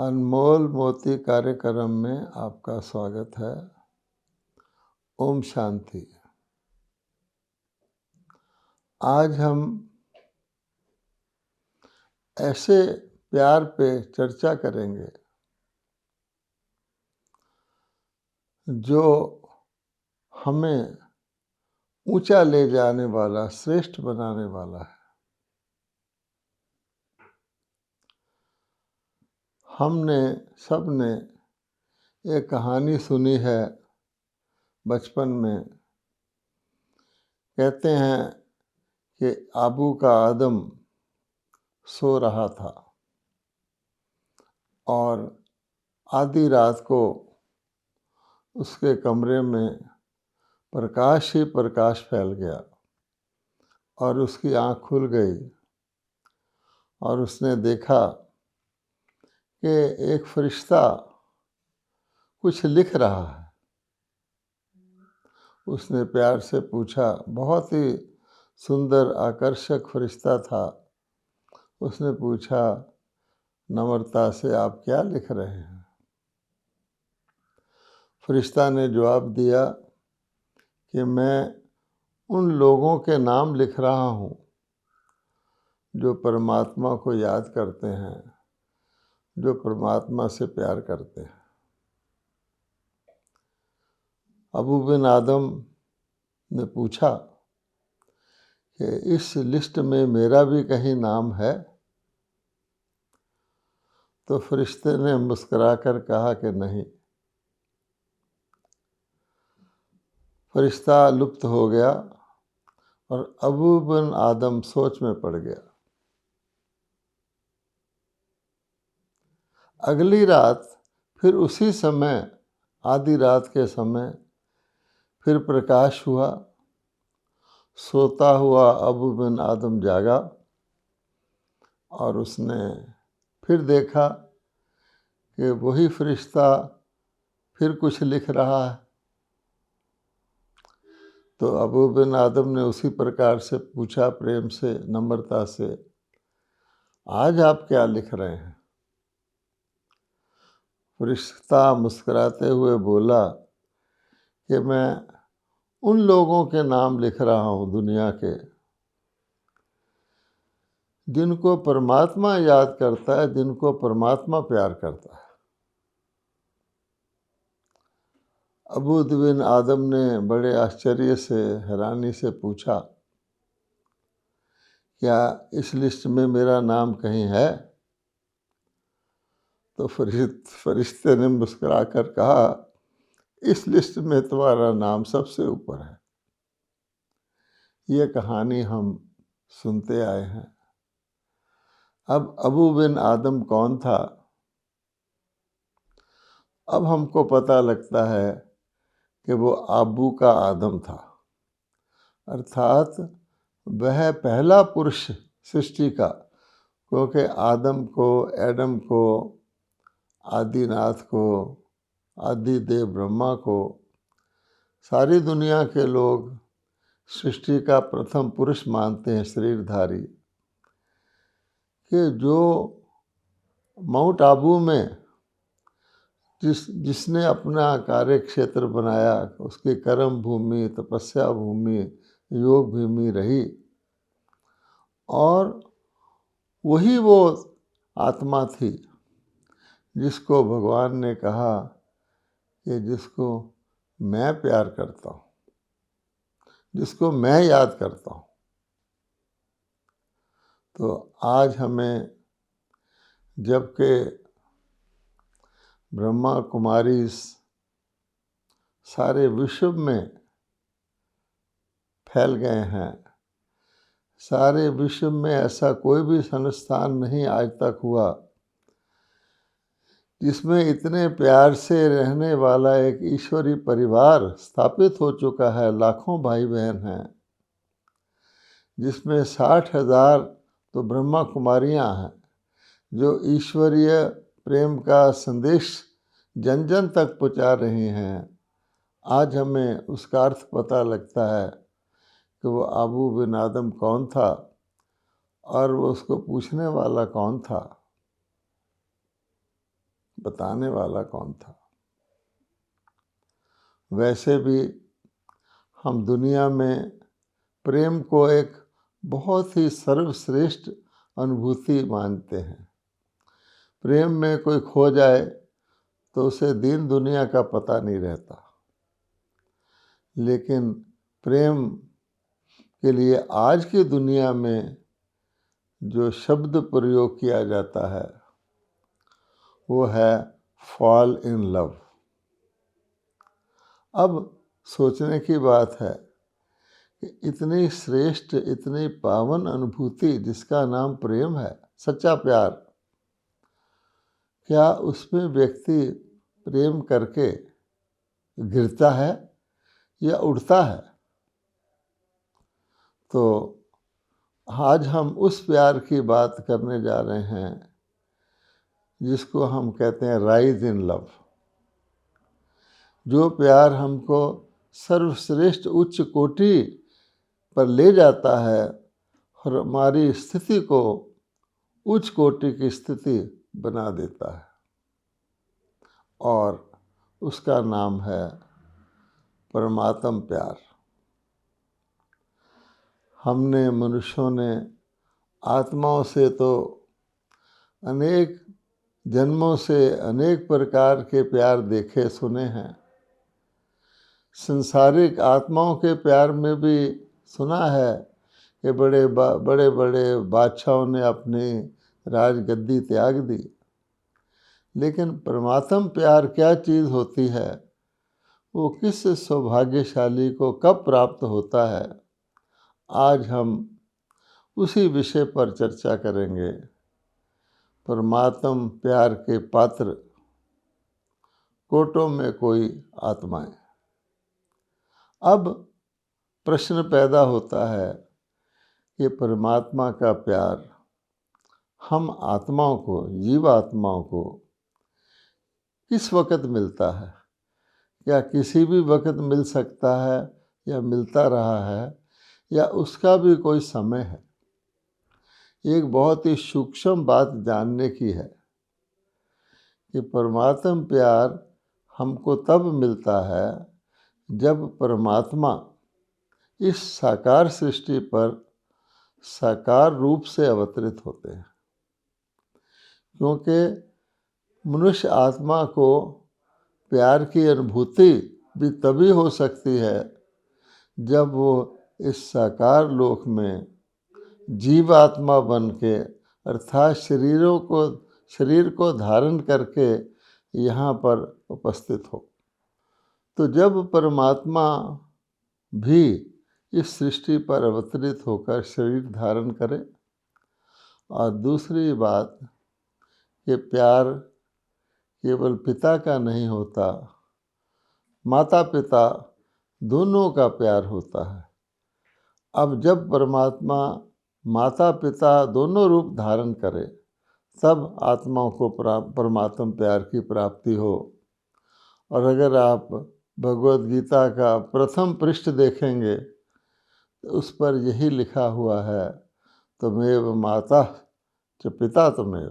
अनमोल मोती कार्यक्रम में आपका स्वागत है। ओम शांति। आज हम ऐसे प्यार पे चर्चा करेंगे जो हमें ऊंचा ले जाने वाला, श्रेष्ठ बनाने वाला है। हमने सबने एक कहानी सुनी है बचपन में। कहते हैं कि आबू का आदम सो रहा था और आधी रात को उसके कमरे में प्रकाश ही प्रकाश फैल गया और उसकी आँख खुल गई और उसने देखा कि एक फरिश्ता कुछ लिख रहा है। उसने प्यार से पूछा, बहुत ही सुंदर आकर्षक फरिश्ता था। उसने पूछा नम्रता से, आप क्या लिख रहे हैं? फरिश्ता ने जवाब दिया कि मैं उन लोगों के नाम लिख रहा हूँ जो परमात्मा को याद करते हैं, जो परमात्मा से प्यार करते हैं। अबू बिन आदम ने पूछा कि इस लिस्ट में मेरा भी कहीं नाम है? तो फरिश्ते ने मुस्कुराकर कहा कि नहीं। फरिश्ता लुप्त हो गया और अबू बिन आदम सोच में पड़ गया। अगली रात फिर उसी समय, आधी रात के समय, फिर प्रकाश हुआ। सोता हुआ अबू बिन आदम जागा और उसने फिर देखा कि वही फरिश्ता फिर कुछ लिख रहा है। तो अबू बिन आदम ने उसी प्रकार से पूछा, प्रेम से, नम्रता से, आज आप क्या लिख रहे हैं? फरिश्ता मुस्कुराते हुए बोला कि मैं उन लोगों के नाम लिख रहा हूँ दुनिया के, जिनको परमात्मा याद करता है, जिनको परमात्मा प्यार करता है। अबू बिन आदम ने बड़े आश्चर्य से, हैरानी से पूछा, क्या इस लिस्ट में मेरा नाम कहीं है? तो फरिश्ते ने मुस्कुराकर कहा, इस लिस्ट में तुम्हारा नाम सबसे ऊपर है। ये कहानी हम सुनते आए हैं। अब अबू बिन आदम कौन था? अब हमको पता लगता है कि वो आबू का आदम था, अर्थात वह पहला पुरुष सृष्टि का, क्योंकि आदम को, एडम को, आदिनाथ को, आदिदेव ब्रह्मा को सारी दुनिया के लोग सृष्टि का प्रथम पुरुष मानते हैं, शरीरधारी। कि जो माउंट आबू में जिसने अपना कार्य क्षेत्र बनाया, उसकी कर्म भूमि, तपस्या भूमि, योग भूमि रही, और वही वो आत्मा थी जिसको भगवान ने कहा कि जिसको मैं प्यार करता हूँ, जिसको मैं याद करता हूँ। तो आज हमें, जबकि ब्रह्मा कुमारी सारे विश्व में फैल गए हैं, सारे विश्व में ऐसा कोई भी संस्थान नहीं आज तक हुआ जिसमें इतने प्यार से रहने वाला एक ईश्वरीय परिवार स्थापित हो चुका है। लाखों भाई बहन हैं, जिसमें 60,000 तो ब्रह्मा कुमारियाँ हैं जो ईश्वरीय प्रेम का संदेश जन जन तक पहुँचा रही हैं। आज हमें उसका अर्थ पता लगता है कि वो आबू बिन आदम कौन था और वो उसको पूछने वाला कौन था। बताने वाला कौन था। वैसे भी हम दुनिया में प्रेम को एक बहुत ही सर्वश्रेष्ठ अनुभूति मानते हैं। प्रेम में कोई खो जाए तो उसे दीन दुनिया का पता नहीं रहता, लेकिन प्रेम के लिए आज की दुनिया में जो शब्द प्रयोग किया जाता है वो है फॉल इन लव। अब सोचने की बात है कि इतनी श्रेष्ठ, इतनी पावन अनुभूति जिसका नाम प्रेम है, सच्चा प्यार, क्या उसमें व्यक्ति प्रेम करके गिरता है या उड़ता है? तो आज हम उस प्यार की बात करने जा रहे हैं जिसको हम कहते हैं राइज इन लव। जो प्यार हमको सर्वश्रेष्ठ उच्च कोटि पर ले जाता है और हमारी स्थिति को उच्च कोटि की स्थिति बना देता है, और उसका नाम है परमात्म प्यार। हमने, मनुष्यों ने आत्माओं से तो अनेक जन्मों से अनेक प्रकार के प्यार देखे सुने हैं। संसारिक आत्माओं के प्यार में भी सुना है कि बड़े बड़े बादशाहों ने अपनी राजगद्दी त्याग दी। लेकिन परमात्म प्यार क्या चीज़ होती है, वो किस सौभाग्यशाली को कब प्राप्त होता है, आज हम उसी विषय पर चर्चा करेंगे। परमात्म प्यार के पात्र कोटों में कोई आत्माएं। अब प्रश्न पैदा होता है कि परमात्मा का प्यार हम आत्माओं को, जीव आत्माओं को किस वक़्त मिलता है? क्या किसी भी वक़्त मिल सकता है या मिलता रहा है, या उसका भी कोई समय है? एक बहुत ही सूक्ष्म बात जानने की है कि परमात्म प्यार हमको तब मिलता है जब परमात्मा इस साकार सृष्टि पर साकार रूप से अवतरित होते हैं। क्योंकि मनुष्य आत्मा को प्यार की अनुभूति भी तभी हो सकती है जब वो इस साकार लोक में जीवात्मा बन के, अर्थात शरीर को धारण करके यहाँ पर उपस्थित हो। तो जब परमात्मा भी इस सृष्टि पर अवतरित होकर शरीर धारण करे, और दूसरी बात कि प्यार केवल पिता का नहीं होता, माता पिता दोनों का प्यार होता है। अब जब परमात्मा माता पिता दोनों रूप धारण करे तब आत्माओं को परमात्म प्यार की प्राप्ति हो। और अगर आप भगवद गीता का प्रथम पृष्ठ देखेंगे तो उस पर यही लिखा हुआ है, त्वमेव माता च पिता त्वमेव,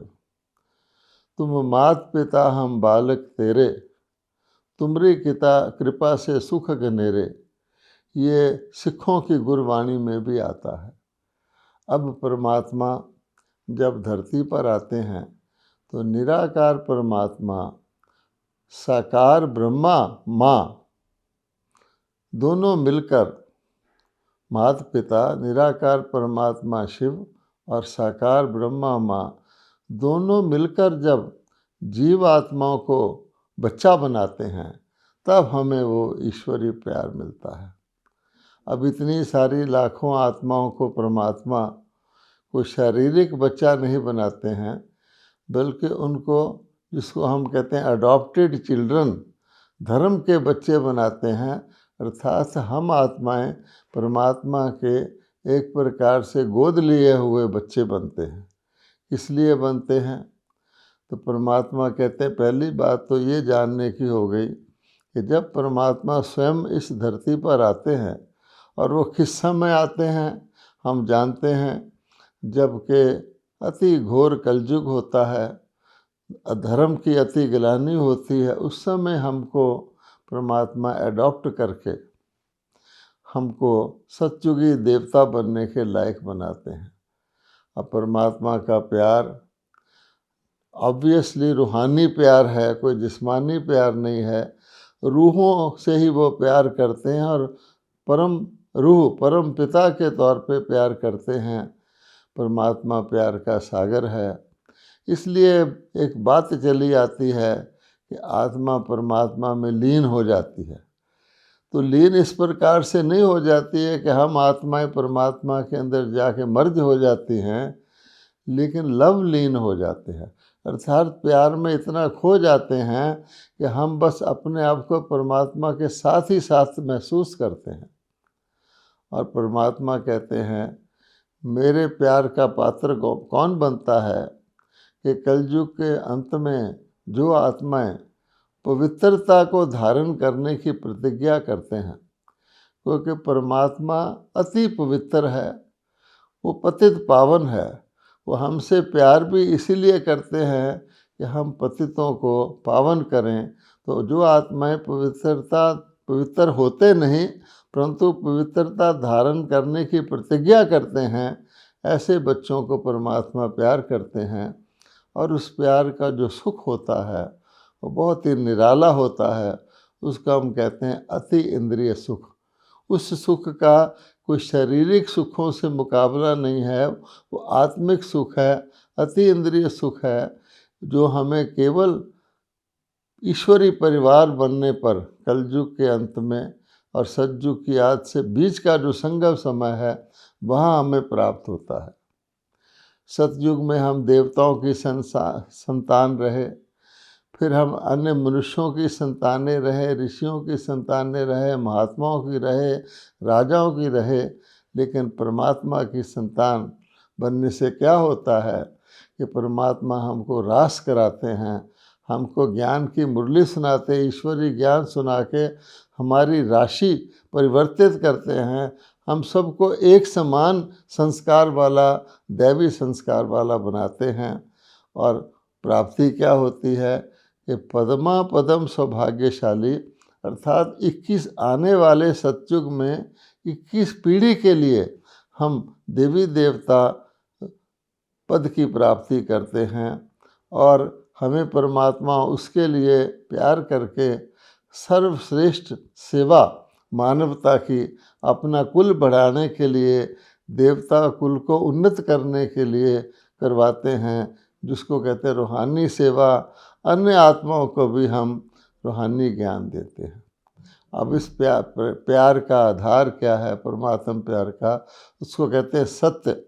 तुम मात पिता हम बालक तेरे, तुमरी कृपा से सुख गनेरे। ये सिखों की गुरबाणी में भी आता है। अब परमात्मा जब धरती पर आते हैं तो निराकार परमात्मा, साकार ब्रह्मा माँ दोनों मिलकर, माता पिता, निराकार परमात्मा शिव और साकार ब्रह्मा माँ दोनों मिलकर जब जीव आत्माओं को बच्चा बनाते हैं तब हमें वो ईश्वरीय प्यार मिलता है। अब इतनी सारी लाखों आत्माओं को परमात्मा को शारीरिक बच्चा नहीं बनाते हैं, बल्कि उनको, जिसको हम कहते हैं अडॉप्टेड चिल्ड्रन, धर्म के बच्चे बनाते हैं। अर्थात हम आत्माएं परमात्मा के एक प्रकार से गोद लिए हुए बच्चे बनते हैं। इसलिए बनते हैं तो परमात्मा कहते हैं, पहली बात तो ये जानने की हो गई कि जब परमात्मा स्वयं इस धरती पर आते हैं, और वो किस समय आते हैं हम जानते हैं, जबकि अति घोर कलयुग होता है, अधर्म की अति ग्लानि होती है, उस समय हमको परमात्मा एडॉप्ट करके हमको सतयुगी देवता बनने के लायक बनाते हैं। अब परमात्मा का प्यार ऑब्वियसली रूहानी प्यार है, कोई जिस्मानी प्यार नहीं है। रूहों से ही वो प्यार करते हैं और परम रूह, परम पिता के तौर पे प्यार करते हैं। परमात्मा प्यार का सागर है। इसलिए एक बात चली आती है कि आत्मा परमात्मा में लीन हो जाती है। तो लीन इस प्रकार से नहीं हो जाती है कि हम आत्माएं परमात्मा के अंदर जाके मर्ज हो जाती हैं, लेकिन लव लीन हो जाते हैं, अर्थात प्यार में इतना खो जाते हैं कि हम बस अपने आप को परमात्मा के साथ ही साथ महसूस करते हैं। और परमात्मा कहते हैं, मेरे प्यार का पात्र कौन बनता है कि कलयुग के अंत में जो आत्माएं पवित्रता को धारण करने की प्रतिज्ञा करते हैं, क्योंकि परमात्मा अति पवित्र है, वो पतित पावन है। वो हमसे प्यार भी इसीलिए करते हैं कि हम पतितों को पावन करें। तो जो आत्माएं पवित्र होते नहीं परंतु पवित्रता धारण करने की प्रतिज्ञा करते हैं, ऐसे बच्चों को परमात्मा प्यार करते हैं। और उस प्यार का जो सुख होता है वो बहुत ही निराला होता है। उसका हम कहते हैं अति इंद्रिय सुख। उस सुख का कोई शारीरिक सुखों से मुकाबला नहीं है, वो आत्मिक सुख है, अति इंद्रिय सुख है, जो हमें केवल ईश्वरी परिवार बनने पर कलयुग के अंत में और सतयुग की आज से बीच का जो संगम समय है वहाँ हमें प्राप्त होता है। सतयुग में हम देवताओं की संतान रहे, फिर हम अन्य मनुष्यों की संतानें रहे, ऋषियों की संतानें रहे, महात्माओं की रहे, राजाओं की रहे, लेकिन परमात्मा की संतान बनने से क्या होता है कि परमात्मा हमको रास कराते हैं, हमको ज्ञान की मुरली सुनाते, ईश्वरीय ज्ञान सुना के हमारी राशि परिवर्तित करते हैं। हम सबको एक समान संस्कार वाला, दैवी संस्कार वाला बनाते हैं। और प्राप्ति क्या होती है कि पदमा पदम सौभाग्यशाली, अर्थात 21 आने वाले सतयुग में 21 पीढ़ी के लिए हम देवी देवता पद की प्राप्ति करते हैं। और हमें परमात्मा उसके लिए प्यार करके सर्वश्रेष्ठ सेवा मानवता की, अपना कुल बढ़ाने के लिए, देवता कुल को उन्नत करने के लिए करवाते हैं, जिसको कहते हैं रूहानी सेवा। अन्य आत्माओं को भी हम रूहानी ज्ञान देते हैं। अब इस प्यार का आधार क्या है परमात्मा प्यार का, उसको कहते हैं सत्य।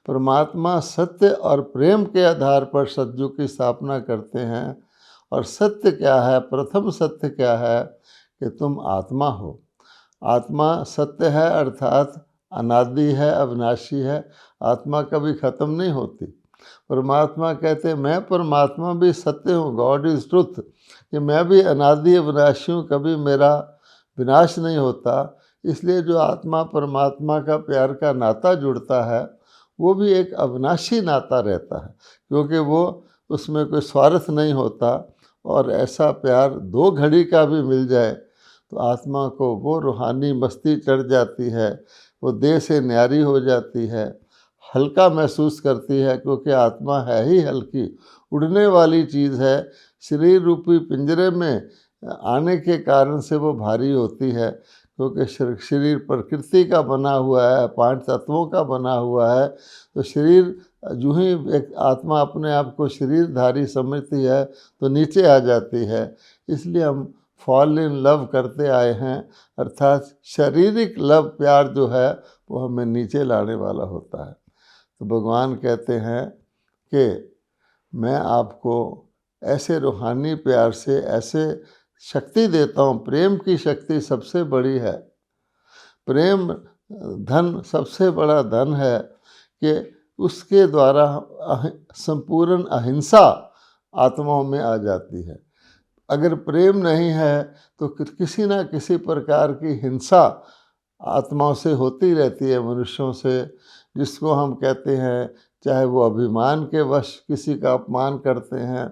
परमात्मा सत्य और प्रेम के आधार पर सतयुग की स्थापना करते हैं। और सत्य क्या है, प्रथम सत्य क्या है कि तुम आत्मा हो। आत्मा सत्य है, अर्थात अनादि है, अविनाशी है, आत्मा कभी ख़त्म नहीं होती। परमात्मा कहते हैं मैं परमात्मा भी सत्य हूँ, गॉड इज़ ट्रुथ, कि मैं भी अनादि अविनाशी हूँ, कभी मेरा विनाश नहीं होता। इसलिए जो आत्मा परमात्मा का प्यार का नाता जुड़ता है वो भी एक अविनाशी नाता रहता है, क्योंकि वो उसमें कोई स्वार्थ नहीं होता। और ऐसा प्यार 2 घड़ी का भी मिल जाए तो आत्मा को वो रूहानी मस्ती चढ़ जाती है, वो देह से न्यारी हो जाती है, हल्का महसूस करती है, क्योंकि आत्मा है ही हल्की, उड़ने वाली चीज़ है। शरीर रूपी पिंजरे में आने के कारण से वो भारी होती है, क्योंकि शरीर प्रकृति का बना हुआ है, 5 तत्वों का बना हुआ है। तो शरीर जो ही एक आत्मा अपने आप को शरीरधारी समझती है तो नीचे आ जाती है। इसलिए हम फॉल इन लव करते आए हैं, अर्थात शारीरिक लव प्यार जो है वो हमें नीचे लाने वाला होता है। तो भगवान कहते हैं कि मैं आपको ऐसे रूहानी प्यार से ऐसे शक्ति देता हूँ। प्रेम की शक्ति सबसे बड़ी है। प्रेम धन सबसे बड़ा धन है कि उसके द्वारा संपूर्ण अहिंसा आत्माओं में आ जाती है। अगर प्रेम नहीं है तो किसी ना किसी प्रकार की हिंसा आत्माओं से होती रहती है, मनुष्यों से, जिसको हम कहते हैं चाहे वो अभिमान के वश किसी का अपमान करते हैं,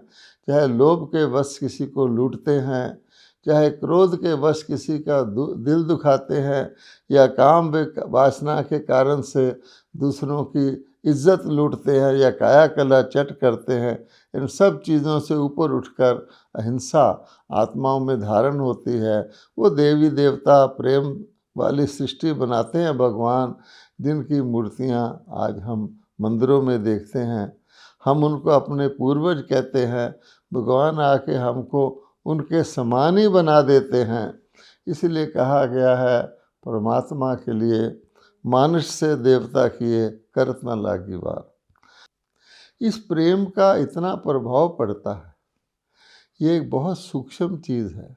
चाहे लोभ के वश किसी को लूटते हैं, चाहे क्रोध के वश किसी का दिल दुखाते हैं, या काम वासना के कारण से दूसरों की इज्जत लूटते हैं या काया कला चट करते हैं, इन सब चीज़ों से ऊपर उठकर अहिंसा आत्माओं में धारण होती है। वो देवी देवता प्रेम वाली सृष्टि बनाते हैं भगवान, जिनकी मूर्तियाँ आज हम मंदिरों में देखते हैं। हम उनको अपने पूर्वज कहते हैं। भगवान आके हमको उनके समान ही बना देते हैं। इसलिए कहा गया है परमात्मा के लिए मानुष से देवता किए करत न लागी वार। इस प्रेम का इतना प्रभाव पड़ता है, ये एक बहुत सूक्ष्म चीज़ है।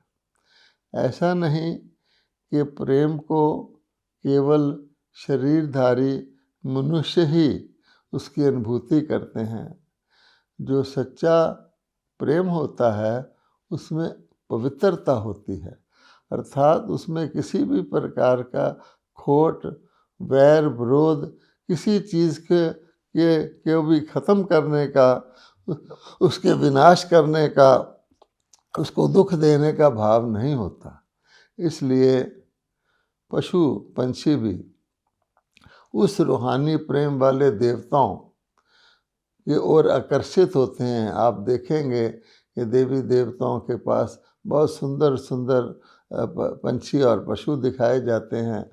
ऐसा नहीं कि प्रेम को केवल शरीरधारी मनुष्य ही उसकी अनुभूति करते हैं। जो सच्चा प्रेम होता है उसमें पवित्रता होती है, अर्थात उसमें किसी भी प्रकार का खोट, वैर, विरोध, किसी चीज़ के भी ख़त्म करने का, उसके विनाश करने का, उसको दुख देने का भाव नहीं होता। इसलिए पशु पंछी भी उस रूहानी प्रेम वाले देवताओं की ओर आकर्षित होते हैं। आप देखेंगे कि देवी देवताओं के पास बहुत सुंदर सुंदर पंछी और पशु दिखाए जाते हैं,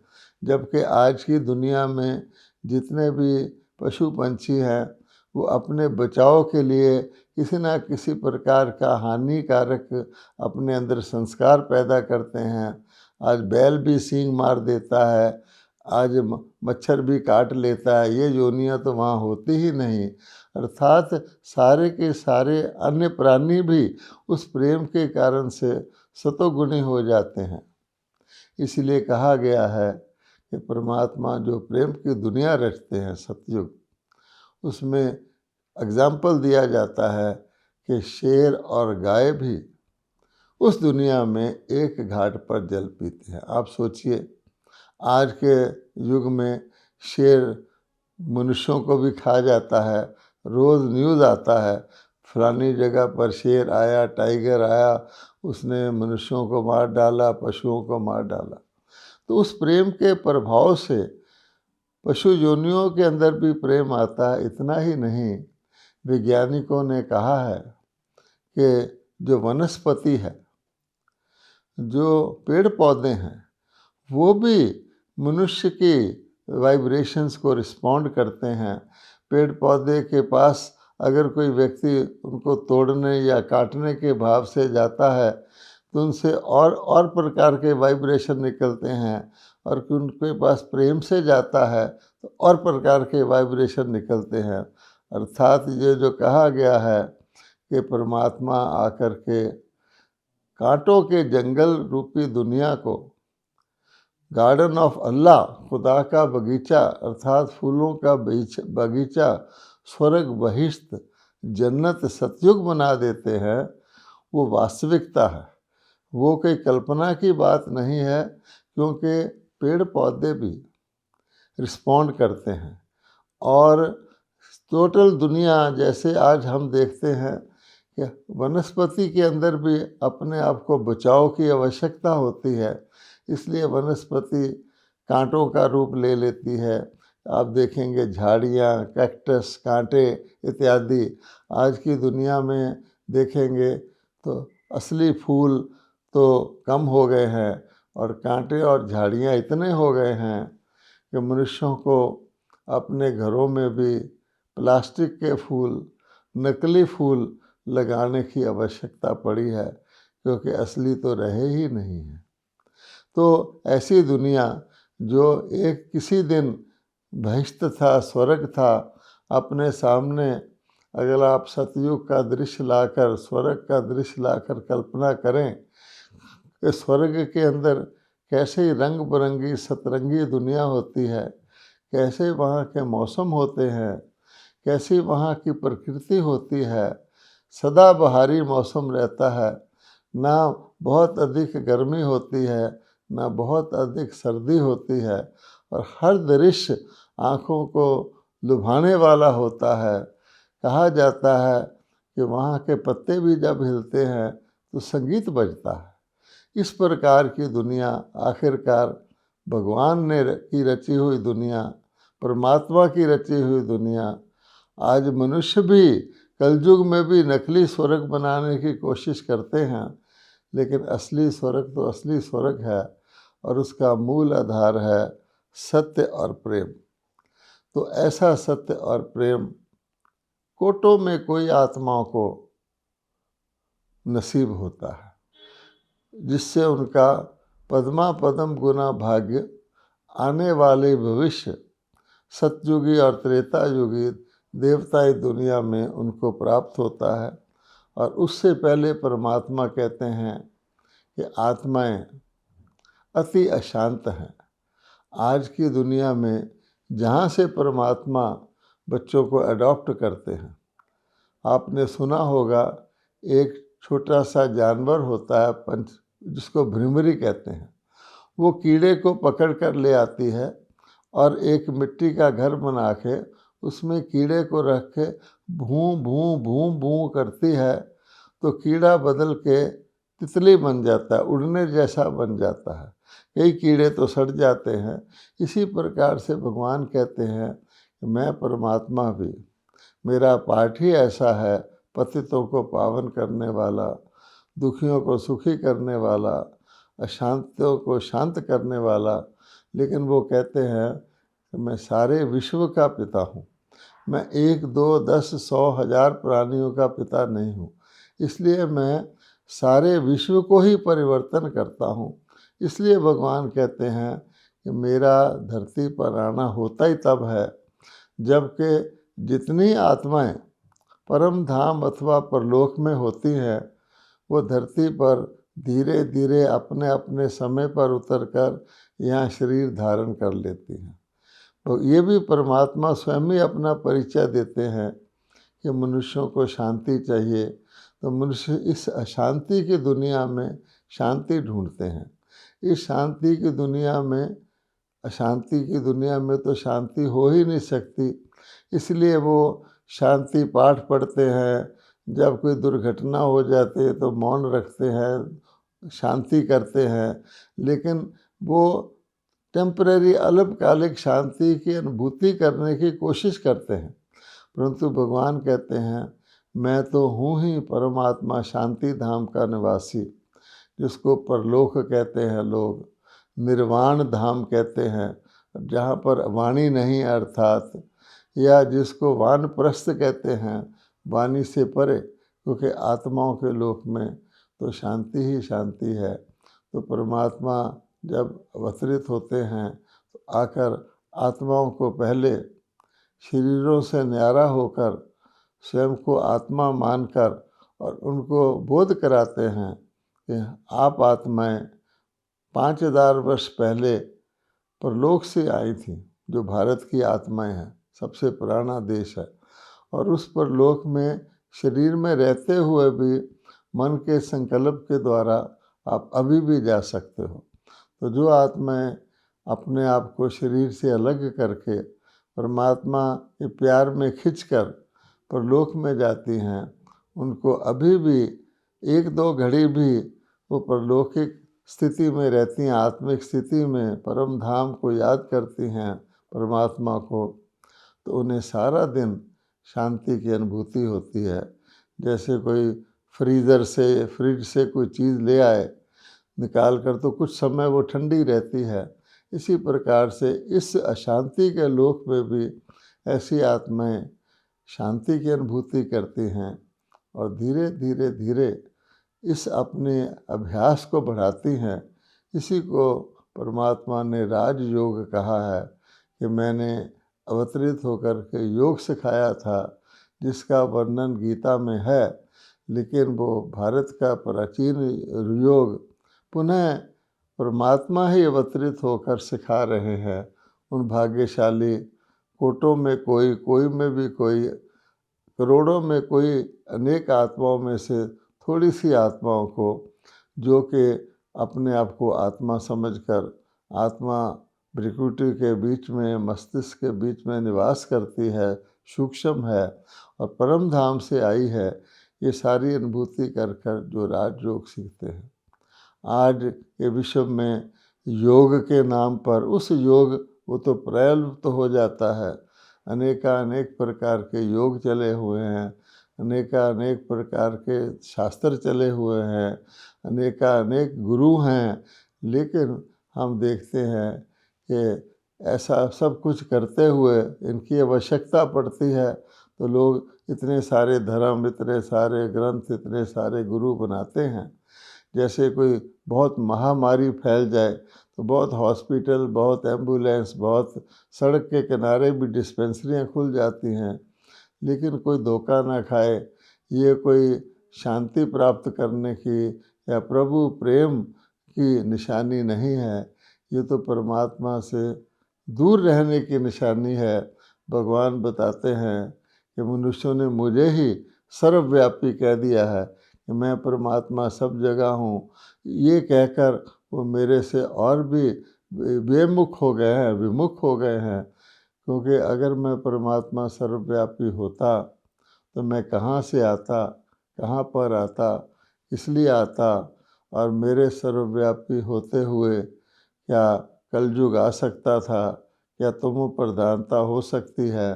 जबकि आज की दुनिया में जितने भी पशु पंछी हैं वो अपने बचाव के लिए किसी न किसी प्रकार का हानिकारक अपने अंदर संस्कार पैदा करते हैं। आज बैल भी सींग मार देता है, आज मच्छर भी काट लेता है। ये योनियाँ तो वहाँ होती ही नहीं। अर्थात सारे के सारे अन्य प्राणी भी उस प्रेम के कारण से सतोगुणी हो जाते हैं। इसलिए कहा गया है कि परमात्मा जो प्रेम की दुनिया रचते हैं सतयुग, उसमें एग्जाम्पल दिया जाता है कि शेर और गाय भी उस दुनिया में एक घाट पर जल पीते हैं। आप सोचिए, आज के युग में शेर मनुष्यों को भी खा जाता है। रोज़ न्यूज़ आता है फलानी जगह पर शेर आया, टाइगर आया, उसने मनुष्यों को मार डाला, पशुओं को मार डाला। तो उस प्रेम के प्रभाव से पशु योनियों के अंदर भी प्रेम आता है। इतना ही नहीं, वैज्ञानिकों ने कहा है कि जो वनस्पति है, जो पेड़ पौधे हैं, वो भी मनुष्य की वाइब्रेशंस को रिस्पॉन्ड करते हैं। पेड़ पौधे के पास अगर कोई व्यक्ति उनको तोड़ने या काटने के भाव से जाता है तो उनसे और प्रकार के वाइब्रेशन निकलते हैं, और कि उनके पास प्रेम से जाता है तो और प्रकार के वाइब्रेशन निकलते हैं। अर्थात ये जो कहा गया है कि परमात्मा आकर के कांटों के जंगल रूपी दुनिया को गार्डन ऑफ अल्लाह, खुदा का बगीचा, अर्थात फूलों का बगीचा, स्वर्ग, बहिश्त, जन्नत, सतयुग बना देते हैं, वो वास्तविकता है। वो कोई कल्पना की बात नहीं है, क्योंकि पेड़ पौधे भी रिस्पॉन्ड करते हैं। और टोटल दुनिया, जैसे आज हम देखते हैं कि वनस्पति के अंदर भी अपने आप को बचाव की आवश्यकता होती है, इसलिए वनस्पति कांटों का रूप ले लेती है। आप देखेंगे झाड़ियाँ, कैक्टस, कांटे इत्यादि। आज की दुनिया में देखेंगे तो असली फूल तो कम हो गए हैं और कांटे और झाड़ियाँ इतने हो गए हैं कि मनुष्यों को अपने घरों में भी प्लास्टिक के फूल, नकली फूल लगाने की आवश्यकता पड़ी है, क्योंकि असली तो रहे ही नहीं है। तो ऐसी दुनिया जो एक किसी दिन बहिश्त था, स्वर्ग था, अपने सामने अगर आप सतयुग का दृश्य लाकर, स्वर्ग का दृश्य लाकर कल्पना करें कि स्वर्ग के अंदर कैसे रंग बिरंगी सतरंगी दुनिया होती है, कैसे वहाँ के मौसम होते हैं, कैसी वहाँ की प्रकृति होती है। सदाबहारी मौसम रहता है, ना बहुत अधिक गर्मी होती है, ना बहुत अधिक सर्दी होती है, और हर दृश्य आँखों को लुभाने वाला होता है। कहा जाता है कि वहाँ के पत्ते भी जब हिलते हैं तो संगीत बजता है। इस प्रकार की दुनिया आखिरकार भगवान ने की रची हुई दुनिया, परमात्मा की रची हुई दुनिया। आज मनुष्य भी कलयुग में भी नकली स्वर्ग बनाने की कोशिश करते हैं, लेकिन असली स्वर्ग तो असली स्वर्ग है और उसका मूल आधार है सत्य और प्रेम। तो ऐसा सत्य और प्रेम कोटों में कोई आत्माओं को नसीब होता है, जिससे उनका पद्मा पदम गुना भाग्य आने वाले भविष्य सतयुगी और त्रेता युगी देवताई दुनिया में उनको प्राप्त होता है। और उससे पहले परमात्मा कहते हैं कि आत्माएं अति अशांत हैं। आज की दुनिया में जहाँ से परमात्मा बच्चों को अडॉप्ट करते हैं, आपने सुना होगा एक छोटा सा जानवर होता है पंच, जिसको भ्रिमरी कहते हैं। वो कीड़े को पकड़ कर ले आती है और एक मिट्टी का घर बना के उसमें कीड़े को रख के भूं भूं भूं भूं करती है, तो कीड़ा बदल के तितली बन जाता है, उड़ने जैसा बन जाता है। कई कीड़े तो सड़ जाते हैं। इसी प्रकार से भगवान कहते हैं कि मैं परमात्मा भी, मेरा पाठ ही ऐसा है, पतितों को पावन करने वाला, दुखियों को सुखी करने वाला, अशांतियों को शांत करने वाला। लेकिन वो कहते हैं कि मैं सारे विश्व का पिता हूँ, मैं 1 2 10 100 1000 प्राणियों का पिता नहीं हूँ, इसलिए मैं सारे विश्व को ही परिवर्तन करता हूँ। इसलिए भगवान कहते हैं कि मेरा धरती पर आना होता ही तब है जबकि जितनी आत्माएं परम धाम अथवा परलोक में होती हैं, वो धरती पर धीरे धीरे अपने अपने समय पर उतरकर यहाँ शरीर धारण कर लेती हैं। तो ये भी परमात्मा स्वयं ही अपना परिचय देते हैं कि मनुष्यों को शांति चाहिए, तो मनुष्य इस अशांति की दुनिया में शांति ढूंढते हैं। इस शांति की दुनिया में, अशांति की दुनिया में तो शांति हो ही नहीं सकती, इसलिए वो शांति पाठ पढ़ते हैं। जब कोई दुर्घटना हो जाती है तो मौन रखते हैं, शांति करते हैं, लेकिन वो टेम्परेरी अल्पकालिक शांति की अनुभूति करने की कोशिश करते हैं। परंतु भगवान कहते हैं मैं तो हूँ ही परमात्मा शांति धाम का निवासी, जिसको परलोक कहते हैं लोग, निर्वाण धाम कहते हैं, जहाँ पर वाणी नहीं अर्थात, या जिसको वानप्रस्थ कहते हैं, वाणी से परे, क्योंकि आत्माओं के लोक में तो शांति ही शांति है। तो परमात्मा जब अवतरित होते हैं तो आकर आत्माओं को पहले शरीरों से न्यारा होकर स्वयं को आत्मा मानकर और उनको बोध कराते हैं कि आप आत्माएं 5000 वर्ष पहले परलोक से आई थी, जो भारत की आत्माएं हैं, सबसे पुराना देश है, और उस परलोक में शरीर में रहते हुए भी मन के संकल्प के द्वारा आप अभी भी जा सकते हो। तो जो आत्माएं अपने आप को शरीर से अलग करके परमात्मा के प्यार में खिंचकर परलोक में जाती हैं, उनको अभी भी 1 2 घड़ी भी वो परलौकिक स्थिति में रहती हैं, आत्मिक स्थिति में परम धाम को याद करती हैं, परमात्मा को, तो उन्हें सारा दिन शांति की अनुभूति होती है। जैसे कोई फ्रिज से कोई चीज़ ले आए निकाल कर, तो कुछ समय वो ठंडी रहती है। इसी प्रकार से इस अशांति के लोक में भी ऐसी आत्माएं शांति की अनुभूति करती हैं और धीरे धीरे धीरे इस अपने अभ्यास को बढ़ाती हैं। इसी को परमात्मा ने राजयोग कहा है कि मैंने अवतरित होकर के योग सिखाया था, जिसका वर्णन गीता में है, लेकिन वो भारत का प्राचीन योग पुनः परमात्मा ही अवतरित होकर सिखा रहे हैं। उन भाग्यशाली कोटों में कोई, कोई में भी कोई, करोड़ों में कोई, अनेक आत्माओं में से थोड़ी सी आत्माओं को, जो कि अपने आप को आत्मा समझकर आत्मा भ्रिकुटी के बीच में, मस्तिष्क के बीच में निवास करती है, सूक्ष्म है और परम धाम से आई है। ये सारी अनुभूति कर कर जो राजयोग सीखते हैं, आज के विश्व में योग के नाम पर उस योग वो तो प्रलुप्त हो जाता है। अनेक प्रकार के योग चले हुए हैं, अनेक प्रकार के शास्त्र चले हुए हैं, अनेक गुरु हैं, लेकिन हम देखते हैं कि ऐसा सब कुछ करते हुए इनकी आवश्यकता पड़ती है तो लोग इतने सारे धर्म, इतने सारे ग्रंथ, इतने सारे गुरु बनाते हैं। जैसे कोई बहुत महामारी फैल जाए तो बहुत हॉस्पिटल, बहुत एम्बुलेंस, बहुत सड़क के किनारे भी डिस्पेंसरियां खुल जाती हैं, लेकिन कोई धोखा ना खाए। ये कोई शांति प्राप्त करने की या प्रभु प्रेम की निशानी नहीं है, ये तो परमात्मा से दूर रहने की निशानी है। भगवान बताते हैं कि मनुष्यों ने मुझे ही सर्वव्यापी कह दिया है कि मैं परमात्मा सब जगह हूँ। ये कहकर वो मेरे से और भी बेमुख हो गए हैं, विमुख हो गए हैं। क्योंकि अगर मैं परमात्मा सर्वव्यापी होता तो मैं कहाँ से आता, कहाँ पर आता, इसलिए आता, और मेरे सर्वव्यापी होते हुए क्या कलयुग आ सकता था? क्या तुम प्रधानता हो सकती है?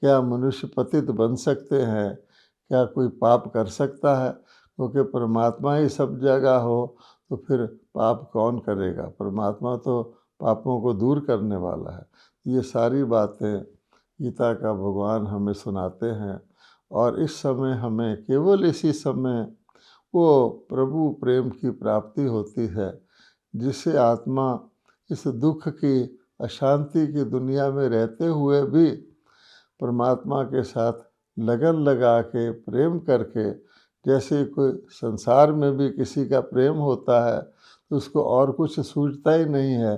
क्या मनुष्य पतित बन सकते हैं? क्या कोई पाप कर सकता है? क्योंकि परमात्मा ही सब जगह हो तो फिर पाप कौन करेगा? परमात्मा तो पापों को दूर करने वाला है। ये सारी बातें गीता का भगवान हमें सुनाते हैं और इस समय हमें, केवल इसी समय वो प्रभु प्रेम की प्राप्ति होती है, जिससे आत्मा इस दुख की, अशांति की दुनिया में रहते हुए भी परमात्मा के साथ लगन लगा के प्रेम करके, जैसे कोई संसार में भी किसी का प्रेम होता है तो उसको और कुछ सूझता ही नहीं है।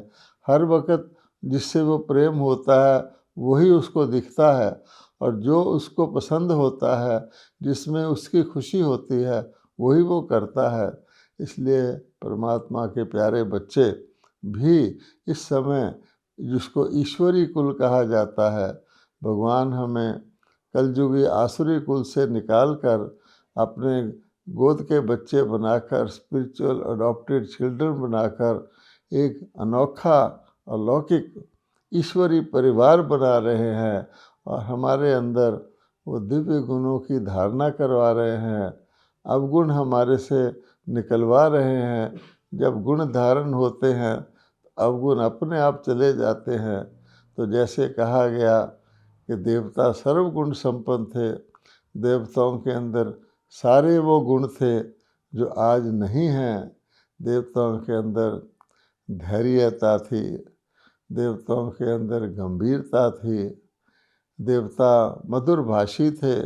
हर वक्त जिससे वो प्रेम होता है वही उसको दिखता है, और जो उसको पसंद होता है, जिसमें उसकी खुशी होती है, वही वो करता है। इसलिए परमात्मा के प्यारे बच्चे भी इस समय, जिसको ईश्वरी कुल कहा जाता है, भगवान हमें कलयुगी आसुरी कुल से निकालकर अपने गोद के बच्चे बनाकर, स्पिरिचुअल अडॉप्टेड चिल्ड्रन बनाकर एक अनोखा अलौकिक ईश्वरी परिवार बना रहे हैं और हमारे अंदर वो दिव्य गुणों की धारणा करवा रहे हैं, अवगुण हमारे से निकलवा रहे हैं। जब गुण धारण होते हैं अवगुण अपने आप चले जाते हैं। तो जैसे कहा गया कि देवता सर्वगुण संपन्न थे, देवताओं के अंदर सारे वो गुण थे जो आज नहीं हैं। देवताओं के अंदर धैर्यता थी, देवताओं के अंदर गंभीरता थी, देवता मधुरभाषी थे,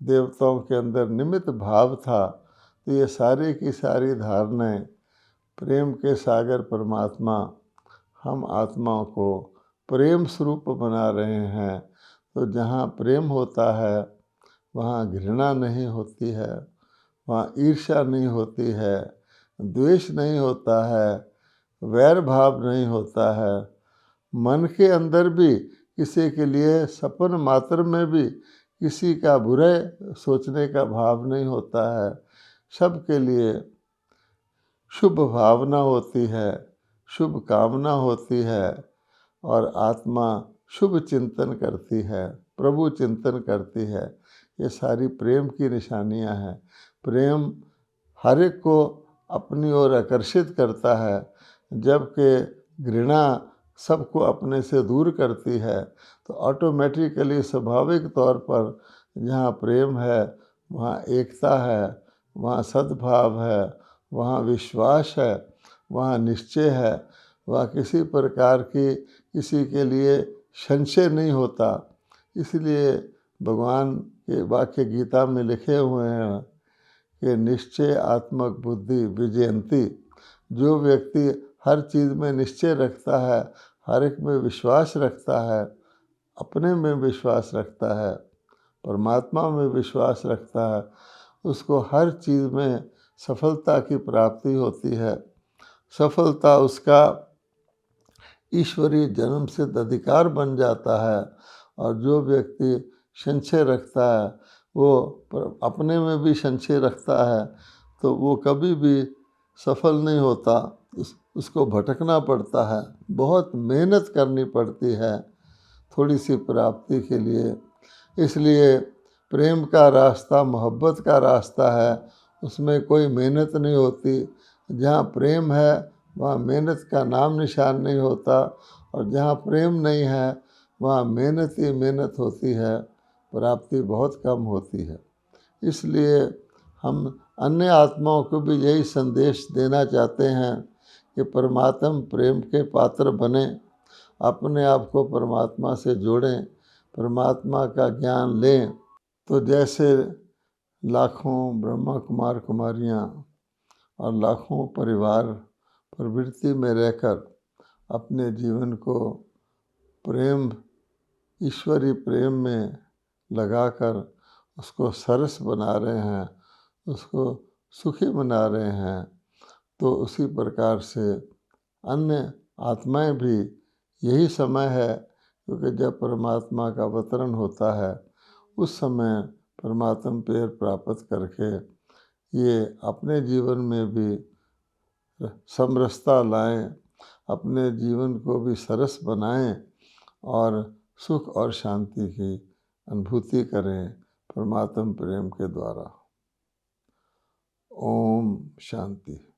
देवताओं के अंदर निमित्त भाव था। तो ये सारी की सारी धारणाएं प्रेम के सागर परमात्मा हम आत्माओं को प्रेम स्वरूप बना रहे हैं। तो जहाँ प्रेम होता है वहाँ घृणा नहीं होती है, वहाँ ईर्ष्या नहीं होती है, द्वेष नहीं होता है, वैर भाव नहीं होता है। मन के अंदर भी किसी के लिए सपन मात्र में भी किसी का बुरे सोचने का भाव नहीं होता है। सबके लिए शुभ भावना होती है, शुभ कामना होती है और आत्मा शुभ चिंतन करती है, प्रभु चिंतन करती है। ये सारी प्रेम की निशानियां हैं। प्रेम हर एक को अपनी ओर आकर्षित करता है, जबकि घृणा सबको अपने से दूर करती है। तो ऑटोमेटिकली स्वाभाविक तौर पर जहाँ प्रेम है वहाँ एकता है, वहाँ सद्भाव है, वहाँ विश्वास है, वहाँ निश्चय है, वहाँ किसी प्रकार की किसी के लिए संशय नहीं होता। इसलिए भगवान के वाक्य गीता में लिखे हुए हैं कि निश्चय आत्मक बुद्धि विजयंती। जो व्यक्ति हर चीज़ में निश्चय रखता है, हर एक में विश्वास रखता है, अपने में विश्वास रखता है, परमात्मा में विश्वास रखता है, उसको हर चीज़ में सफलता की प्राप्ति होती है। सफलता उसका ईश्वरीय जन्म सिद्ध अधिकार बन जाता है। और जो व्यक्ति संशय रखता है वो अपने में भी संशय रखता है तो वो कभी भी सफल नहीं होता, उसको भटकना पड़ता है, बहुत मेहनत करनी पड़ती है थोड़ी सी प्राप्ति के लिए। इसलिए प्रेम का रास्ता मोहब्बत का रास्ता है, उसमें कोई मेहनत नहीं होती। जहाँ प्रेम है वहाँ मेहनत का नाम निशान नहीं होता, और जहाँ प्रेम नहीं है वहाँ मेहनत ही मेहनत होती है, प्राप्ति बहुत कम होती है। इसलिए हम अन्य आत्माओं को भी यही संदेश देना चाहते हैं कि परमात्मा प्रेम के पात्र बने, अपने आप को परमात्मा से जोड़ें, परमात्मा का ज्ञान लें। तो जैसे लाखों ब्रह्मा कुमार कुमारियाँ और लाखों परिवार प्रवृत्ति में रहकर अपने जीवन को प्रेम, ईश्वरीय प्रेम में लगाकर उसको सरस बना रहे हैं, उसको सुखी बना रहे हैं, तो उसी प्रकार से अन्य आत्माएं भी यही समय है, क्योंकि जब परमात्मा का अवतरण होता है उस समय परमात्मा प्रेम प्राप्त करके ये अपने जीवन में भी समरसता लाएं, अपने जीवन को भी सरस बनाएं और सुख और शांति की अनुभूति करें परमात्मा प्रेम के द्वारा। ओम शांति।